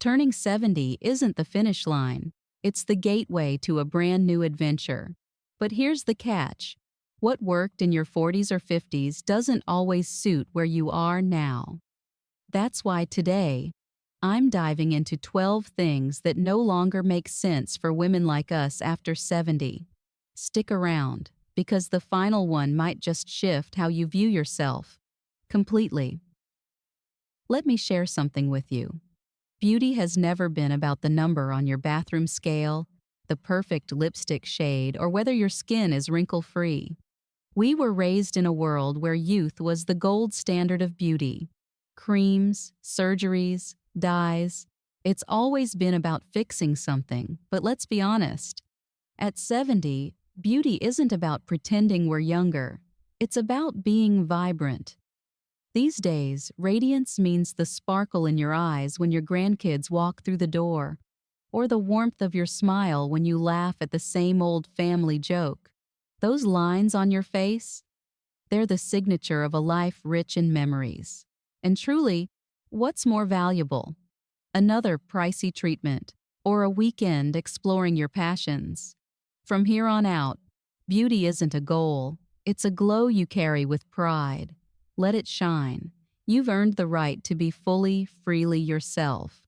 Turning 70 isn't the finish line, it's the gateway to a brand new adventure. But here's the catch: what worked in your 40s or 50s doesn't always suit where you are now. That's why today, I'm diving into 12 things that no longer make sense for women like us after 70. Stick around, because the final one might just shift how you view yourself completely. Let me share something with you. Beauty has never been about the number on your bathroom scale, the perfect lipstick shade, or whether your skin is wrinkle-free. We were raised in a world where youth was the gold standard of beauty. Creams, surgeries, dyes. It's always been about fixing something, but let's be honest. At 70, beauty isn't about pretending we're younger. It's about being vibrant. These days, radiance means the sparkle in your eyes when your grandkids walk through the door, or the warmth of your smile when you laugh at the same old family joke. Those lines on your face, they're the signature of a life rich in memories. And truly, what's more valuable? Another pricey treatment, or a weekend exploring your passions? From here on out, beauty isn't a goal, it's a glow you carry with pride. Let it shine. You've earned the right to be fully, freely yourself.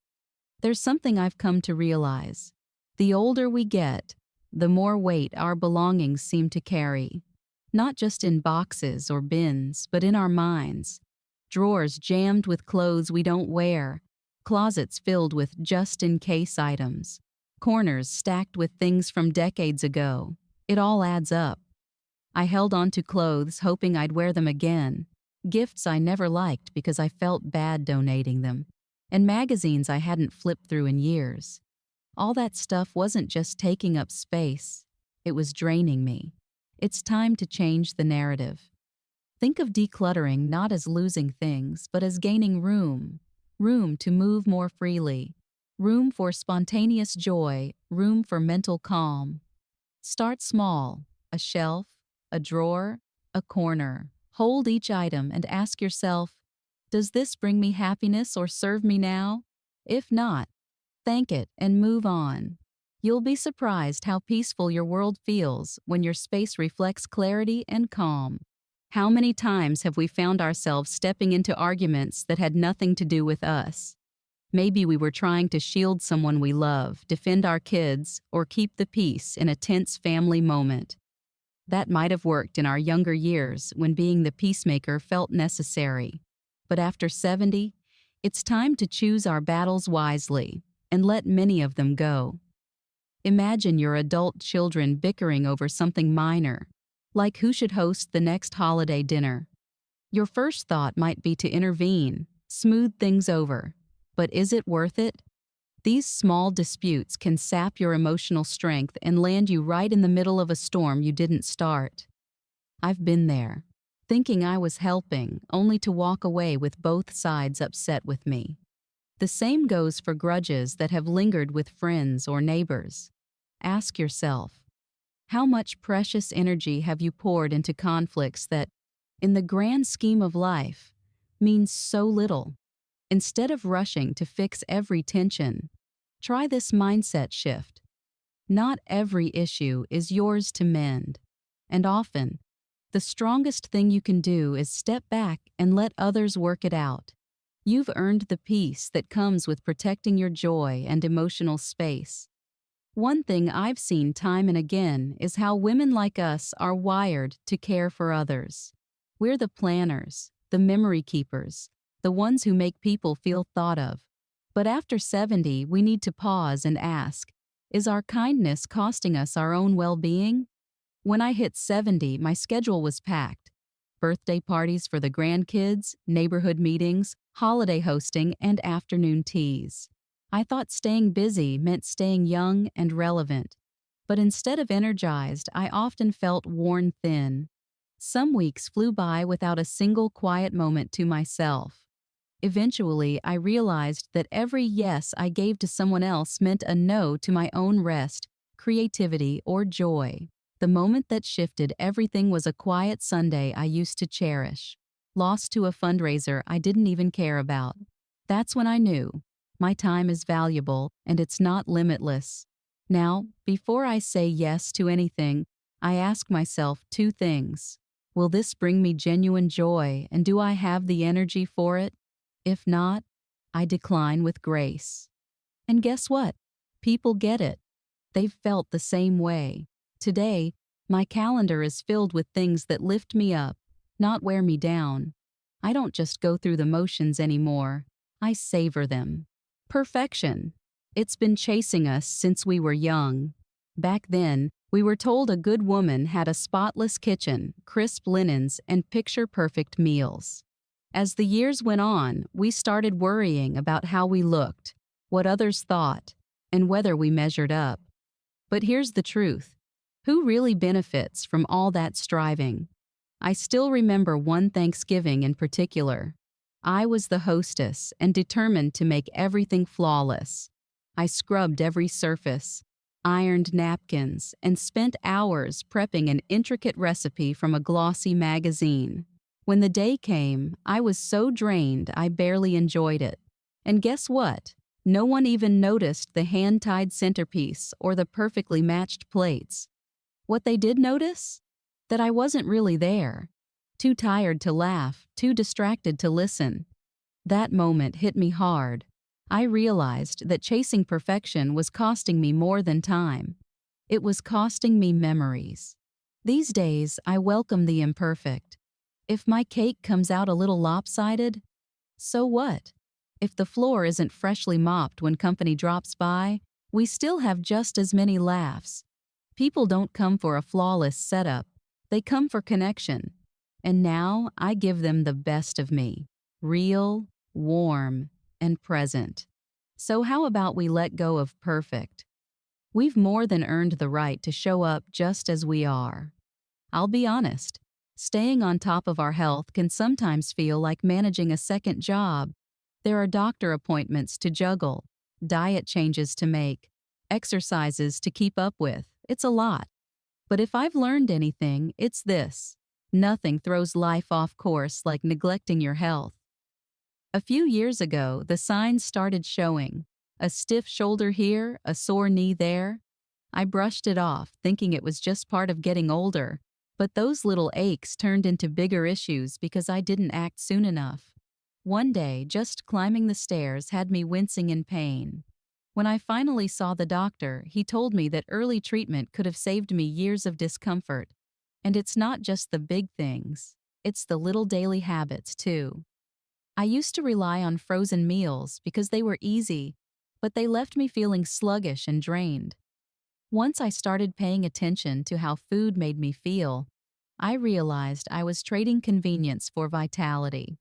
There's something I've come to realize. The older we get, the more weight our belongings seem to carry. Not just in boxes or bins, but in our minds. Drawers jammed with clothes we don't wear, closets filled with just-in-case items, corners stacked with things from decades ago. It all adds up. I held on to clothes hoping I'd wear them again, gifts I never liked because I felt bad donating them, and magazines I hadn't flipped through in years. All that stuff wasn't just taking up space, it was draining me. It's time to change the narrative. Think of decluttering not as losing things, but as gaining room. Room to move more freely. Room for spontaneous joy, room for mental calm. Start small: a shelf, a drawer, a corner. Hold each item and ask yourself, does this bring me happiness or serve me now? If not, thank it and move on. You'll be surprised how peaceful your world feels when your space reflects clarity and calm. How many times have we found ourselves stepping into arguments that had nothing to do with us? Maybe we were trying to shield someone we love, defend our kids, or keep the peace in a tense family moment. That might have worked in our younger years when being the peacemaker felt necessary. But after 70, it's time to choose our battles wisely and let many of them go. Imagine your adult children bickering over something minor, like who should host the next holiday dinner. Your first thought might be to intervene, smooth things over. But is it worth it? These small disputes can sap your emotional strength and land you right in the middle of a storm you didn't start. I've been there, thinking I was helping, only to walk away with both sides upset with me. The same goes for grudges that have lingered with friends or neighbors. Ask yourself, how much precious energy have you poured into conflicts that, in the grand scheme of life, means so little? Instead of rushing to fix every tension, try this mindset shift. Not every issue is yours to mend, and often, the strongest thing you can do is step back and let others work it out. You've earned the peace that comes with protecting your joy and emotional space. One thing I've seen time and again is how women like us are wired to care for others. We're the planners, the memory keepers, the ones who make people feel thought of. But after 70, we need to pause and ask, is our kindness costing us our own well-being? When I hit 70, my schedule was packed. Birthday parties for the grandkids, neighborhood meetings, holiday hosting, and afternoon teas. I thought staying busy meant staying young and relevant. But instead of energized, I often felt worn thin. Some weeks flew by without a single quiet moment to myself. Eventually, I realized that every yes I gave to someone else meant a no to my own rest, creativity, or joy. The moment that shifted everything was a quiet Sunday I used to cherish, lost to a fundraiser I didn't even care about. That's when I knew My time is valuable, and it's not limitless. Now, before I say yes to anything, I ask myself two things. Will this bring me genuine joy, and do I have the energy for it? If not, I decline with grace. And guess what? People get it. They've felt the same way. Today, my calendar is filled with things that lift me up, not wear me down. I don't just go through the motions anymore. I savor them. Perfection. It's been chasing us since we were young. Back then, we were told a good woman had a spotless kitchen, crisp linens, and picture-perfect meals. As the years went on, we started worrying about how we looked, what others thought, and whether we measured up. But here's the truth. Who really benefits from all that striving? I still remember one Thanksgiving in particular. I was the hostess and determined to make everything flawless. I scrubbed every surface, ironed napkins, and spent hours prepping an intricate recipe from a glossy magazine. When the day came, I was so drained I barely enjoyed it. And guess what? No one even noticed the hand-tied centerpiece or the perfectly matched plates. What they did notice? That I wasn't really there. Too tired to laugh, too distracted to listen. That moment hit me hard. I realized that chasing perfection was costing me more than time. It was costing me memories. These days, I welcome the imperfect. If my cake comes out a little lopsided, so what? If the floor isn't freshly mopped when company drops by, we still have just as many laughs. People don't come for a flawless setup. They come for connection. And now I give them the best of me. Real, warm, and present. So how about we let go of perfect? We've more than earned the right to show up just as we are. I'll be honest, staying on top of our health can sometimes feel like managing a second job. There are doctor appointments to juggle, diet changes to make, exercises to keep up with. It's a lot. But if I've learned anything, it's this. Nothing throws life off course like neglecting your health. A few years ago, the signs started showing. A stiff shoulder here, a sore knee there. I brushed it off, thinking it was just part of getting older. But those little aches turned into bigger issues because I didn't act soon enough. One day, just climbing the stairs had me wincing in pain. When I finally saw the doctor, he told me that early treatment could have saved me years of discomfort. And it's not just the big things. It's the little daily habits, too. I used to rely on frozen meals because they were easy, but they left me feeling sluggish and drained. Once I started paying attention to how food made me feel, I realized I was trading convenience for vitality.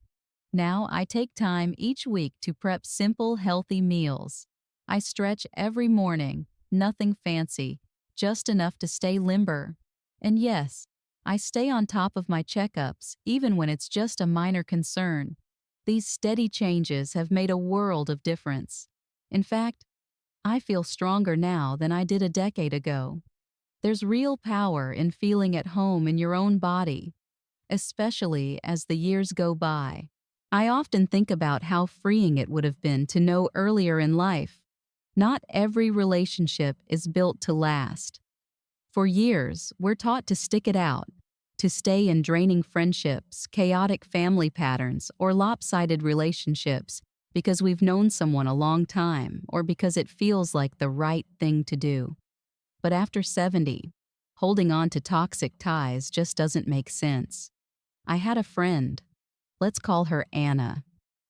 Now I take time each week to prep simple, healthy meals. I stretch every morning, nothing fancy, just enough to stay limber. And yes, I stay on top of my checkups, even when it's just a minor concern. These steady changes have made a world of difference. In fact, I feel stronger now than I did a decade ago. There's real power in feeling at home in your own body, especially as the years go by. I often think about how freeing it would have been to know earlier in life. Not every relationship is built to last. For years, we're taught to stick it out, to stay in draining friendships, chaotic family patterns, or lopsided relationships because we've known someone a long time or because it feels like the right thing to do. But after 70, holding on to toxic ties just doesn't make sense. I had a friend. Let's call her Anna.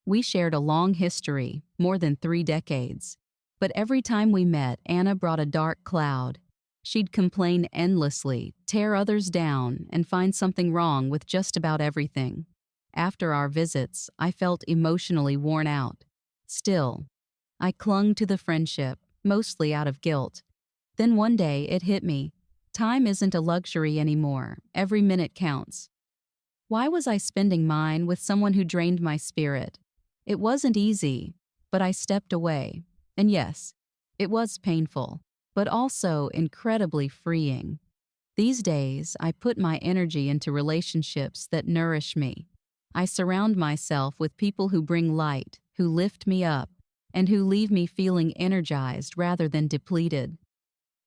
We shared a long history, more than 3 decades. But every time we met, Anna brought a dark cloud. She'd complain endlessly, tear others down, and find something wrong with just about everything. After our visits, I felt emotionally worn out. Still, I clung to the friendship, mostly out of guilt. Then one day it hit me. Time isn't a luxury anymore. Every minute counts. Why was I spending mine with someone who drained my spirit? It wasn't easy, but I stepped away. And yes, it was painful, but also incredibly freeing. These days, I put my energy into relationships that nourish me. I surround myself with people who bring light, who lift me up, and who leave me feeling energized rather than depleted.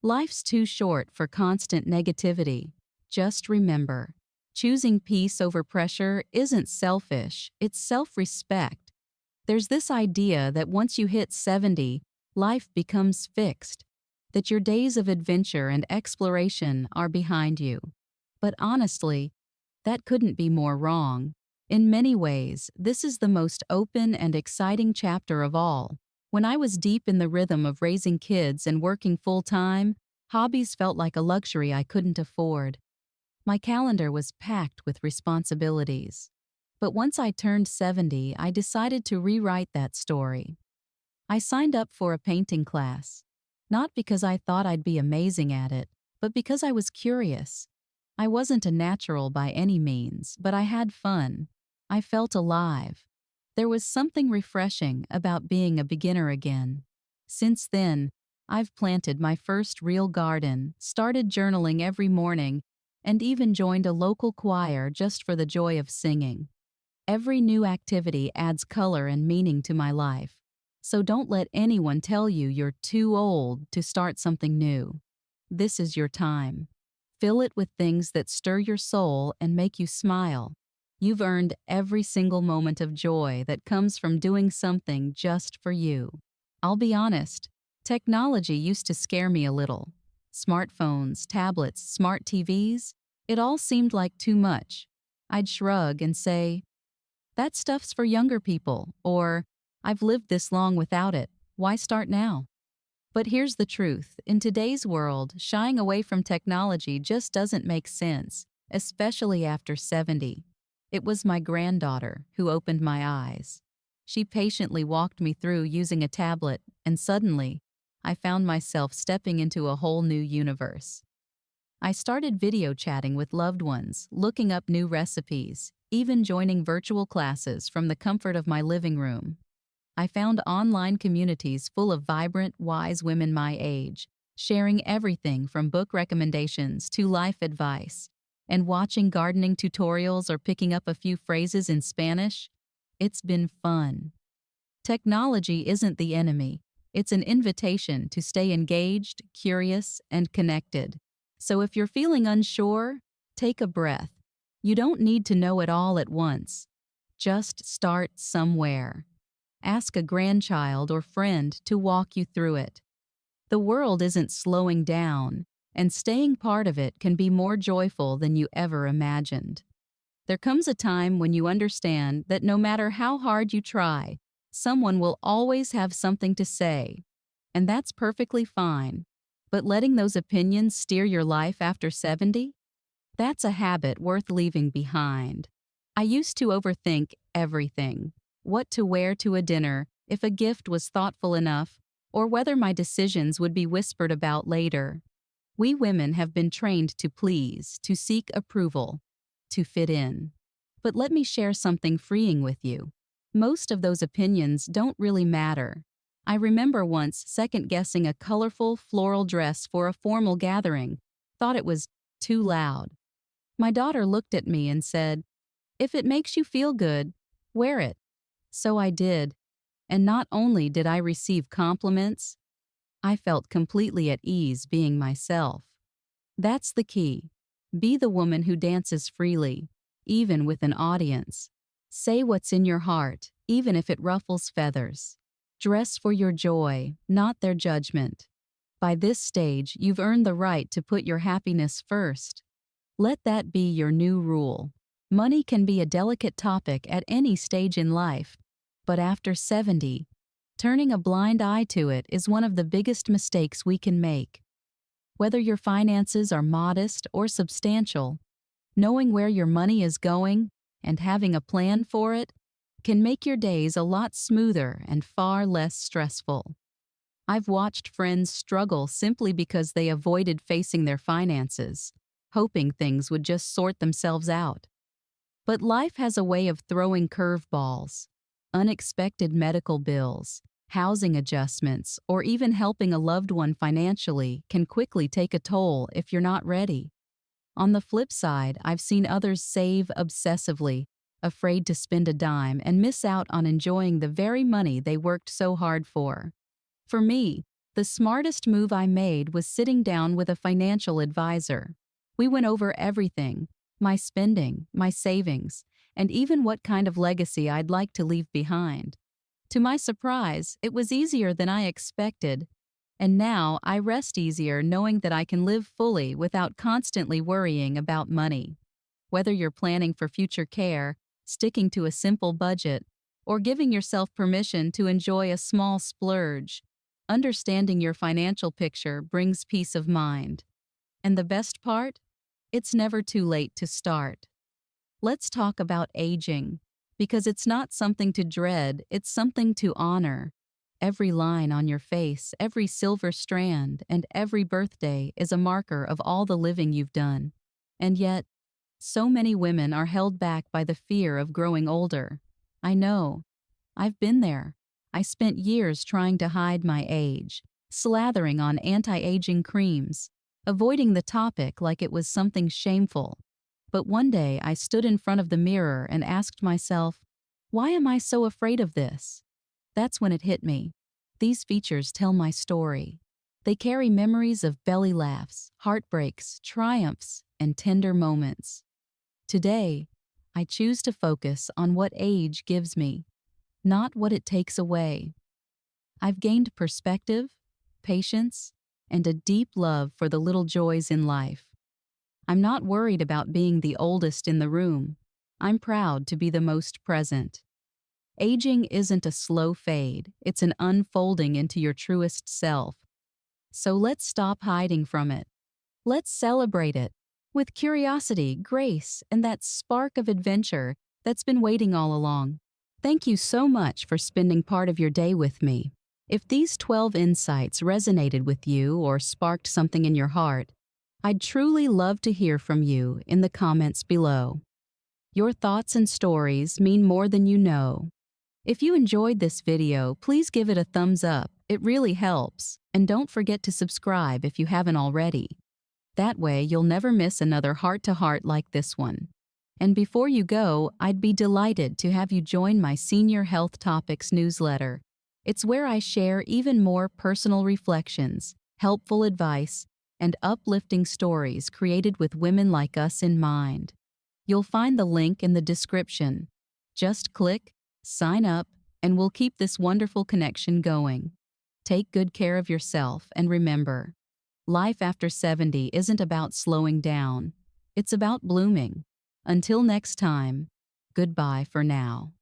Life's too short for constant negativity. Just remember, choosing peace over pressure isn't selfish, it's self-respect. There's this idea that once you hit 70, life becomes fixed, that your days of adventure and exploration are behind you. But honestly, that couldn't be more wrong. In many ways, this is the most open and exciting chapter of all. When I was deep in the rhythm of raising kids and working full-time, hobbies felt like a luxury I couldn't afford. My calendar was packed with responsibilities. But once I turned 70, I decided to rewrite that story. I signed up for a painting class, not because I thought I'd be amazing at it, but because I was curious. I wasn't a natural by any means, but I had fun. I felt alive. There was something refreshing about being a beginner again. Since then, I've planted my first real garden, started journaling every morning, and even joined a local choir just for the joy of singing. Every new activity adds color and meaning to my life. So don't let anyone tell you you're too old to start something new. This is your time. Fill it with things that stir your soul and make you smile. You've earned every single moment of joy that comes from doing something just for you. I'll be honest, technology used to scare me a little. Smartphones, tablets, smart TVs, it all seemed like too much. I'd shrug and say, "That stuff's for younger people," or "I've lived this long without it, why start now?" But here's the truth. In today's world, shying away from technology just doesn't make sense, especially after 70. It was my granddaughter who opened my eyes. She patiently walked me through using a tablet, and suddenly, I found myself stepping into a whole new universe. I started video chatting with loved ones, looking up new recipes, even joining virtual classes from the comfort of my living room. I found online communities full of vibrant, wise women my age, sharing everything from book recommendations to life advice. And watching gardening tutorials or picking up a few phrases in Spanish, it's been fun. Technology isn't the enemy. It's an invitation to stay engaged, curious, and connected. So if you're feeling unsure, take a breath. You don't need to know it all at once. Just start somewhere. Ask a grandchild or friend to walk you through it. The world isn't slowing down, and staying part of it can be more joyful than you ever imagined. There comes a time when you understand that no matter how hard you try, someone will always have something to say. And that's perfectly fine. But letting those opinions steer your life after 70? That's a habit worth leaving behind. I used to overthink everything. What to wear to a dinner, if a gift was thoughtful enough, or whether my decisions would be whispered about later. We women have been trained to please, to seek approval, to fit in. But let me share something freeing with you. Most of those opinions don't really matter. I remember once second-guessing a colorful floral dress for a formal gathering, thought it was too loud. My daughter looked at me and said, "If it makes you feel good, wear it." So I did. And not only did I receive compliments, I felt completely at ease being myself. That's the key. Be the woman who dances freely, even with an audience. Say what's in your heart, even if it ruffles feathers. Dress for your joy, not their judgment. By this stage, you've earned the right to put your happiness first. Let that be your new rule. Money can be a delicate topic at any stage in life, but after 70, turning a blind eye to it is one of the biggest mistakes we can make. Whether your finances are modest or substantial, knowing where your money is going and having a plan for it can make your days a lot smoother and far less stressful. I've watched friends struggle simply because they avoided facing their finances, hoping things would just sort themselves out. But life has a way of throwing curveballs. Unexpected medical bills, housing adjustments, or even helping a loved one financially can quickly take a toll if you're not ready. On the flip side, I've seen others save obsessively, afraid to spend a dime and miss out on enjoying the very money they worked so hard for. For me, the smartest move I made was sitting down with a financial advisor. We went over everything: my spending, my savings, and even what kind of legacy I'd like to leave behind. To my surprise, it was easier than I expected, and now I rest easier knowing that I can live fully without constantly worrying about money. Whether you're planning for future care, sticking to a simple budget, or giving yourself permission to enjoy a small splurge, understanding your financial picture brings peace of mind. And the best part? It's never too late to start. Let's talk about aging, because it's not something to dread, it's something to honor. Every line on your face, every silver strand, and every birthday is a marker of all the living you've done. And yet, so many women are held back by the fear of growing older. I know. I've been there. I spent years trying to hide my age, slathering on anti-aging creams, avoiding the topic like it was something shameful. But one day I stood in front of the mirror and asked myself, why am I so afraid of this? That's when it hit me. These features tell my story. They carry memories of belly laughs, heartbreaks, triumphs, and tender moments. Today, I choose to focus on what age gives me, not what it takes away. I've gained perspective, patience, and a deep love for the little joys in life. I'm not worried about being the oldest in the room. I'm proud to be the most present. Aging isn't a slow fade, it's an unfolding into your truest self. So let's stop hiding from it. Let's celebrate it with curiosity, grace, and that spark of adventure that's been waiting all along. Thank you so much for spending part of your day with me. If these 12 insights resonated with you or sparked something in your heart, I'd truly love to hear from you in the comments below. Your thoughts and stories mean more than you know. If you enjoyed this video, please give it a thumbs up. It really helps. And don't forget to subscribe if you haven't already. That way, you'll never miss another heart-to-heart like this one. And before you go, I'd be delighted to have you join my Senior Health Topics newsletter. It's where I share even more personal reflections, helpful advice, and uplifting stories created with women like us in mind. You'll find the link in the description. Just click, sign up, and we'll keep this wonderful connection going. Take good care of yourself, and remember, life after 70 isn't about slowing down. It's about blooming. Until next time, goodbye for now.